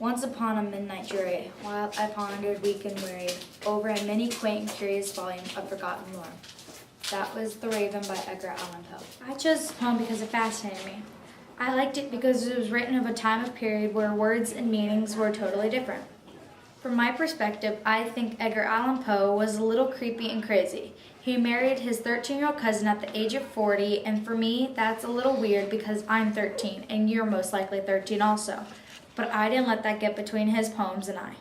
Once upon a midnight dreary, while I pondered weak and weary over a many quaint and curious volume of forgotten lore. That was The Raven by Edgar Allan Poe. I chose this poem because it fascinated me. I liked it because it was written of a time of period where words and meanings were totally different. From my perspective, I think Edgar Allan Poe was a little creepy and crazy. He married his 13-year-old cousin at the age of 40, and for me, that's a little weird because I'm 13, and you're most likely 13 also. But I didn't let that get between his poems and I.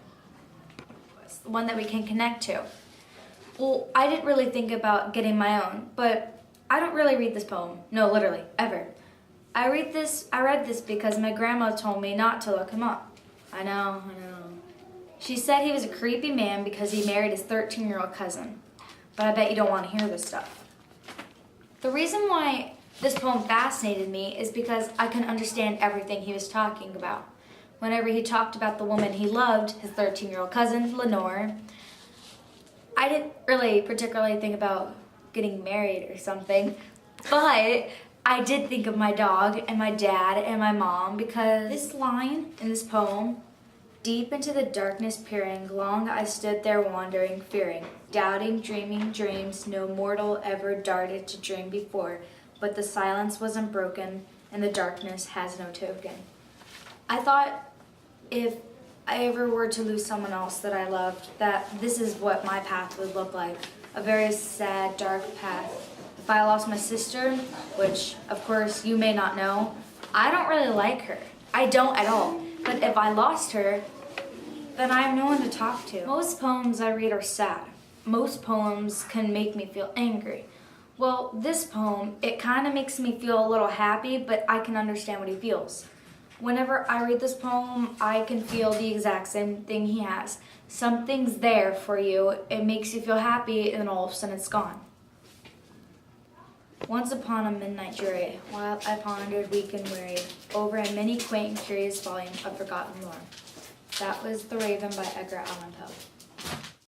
It's the one that we can connect to. Well, I didn't really think about getting my own, but I don't really read this poem. No, literally, ever. I read this because my grandma told me not to look him up. I know. She said he was a creepy man because he married his 13-year-old cousin. But I bet you don't want to hear this stuff. The reason why this poem fascinated me is because I can understand everything he was talking about. Whenever he talked about the woman he loved, his 13-year-old cousin, Lenore, I didn't really particularly think about getting married or something, but I did think of my dog and my dad and my mom because this line in this poem, deep into the darkness peering, long I stood there wandering, fearing, doubting, dreaming dreams no mortal ever darted to dream before, but the silence was unbroken and the darkness has no token. I thought if I ever were to lose someone else that I loved, that this is what my path would look like. A very sad, dark path. If I lost my sister, which of course you may not know, I don't really like her. I don't at all. But if I lost her, then I have no one to talk to. Most poems I read are sad. Most poems can make me feel angry. Well, this poem, it kind of makes me feel a little happy, but I can understand what he feels. Whenever I read this poem, I can feel the exact same thing he has. Something's there for you, it makes you feel happy, and then all of a sudden it's gone. Once upon a midnight dreary, while I pondered weak and weary over a many quaint and curious volume of forgotten lore. That was The Raven by Edgar Allan Poe.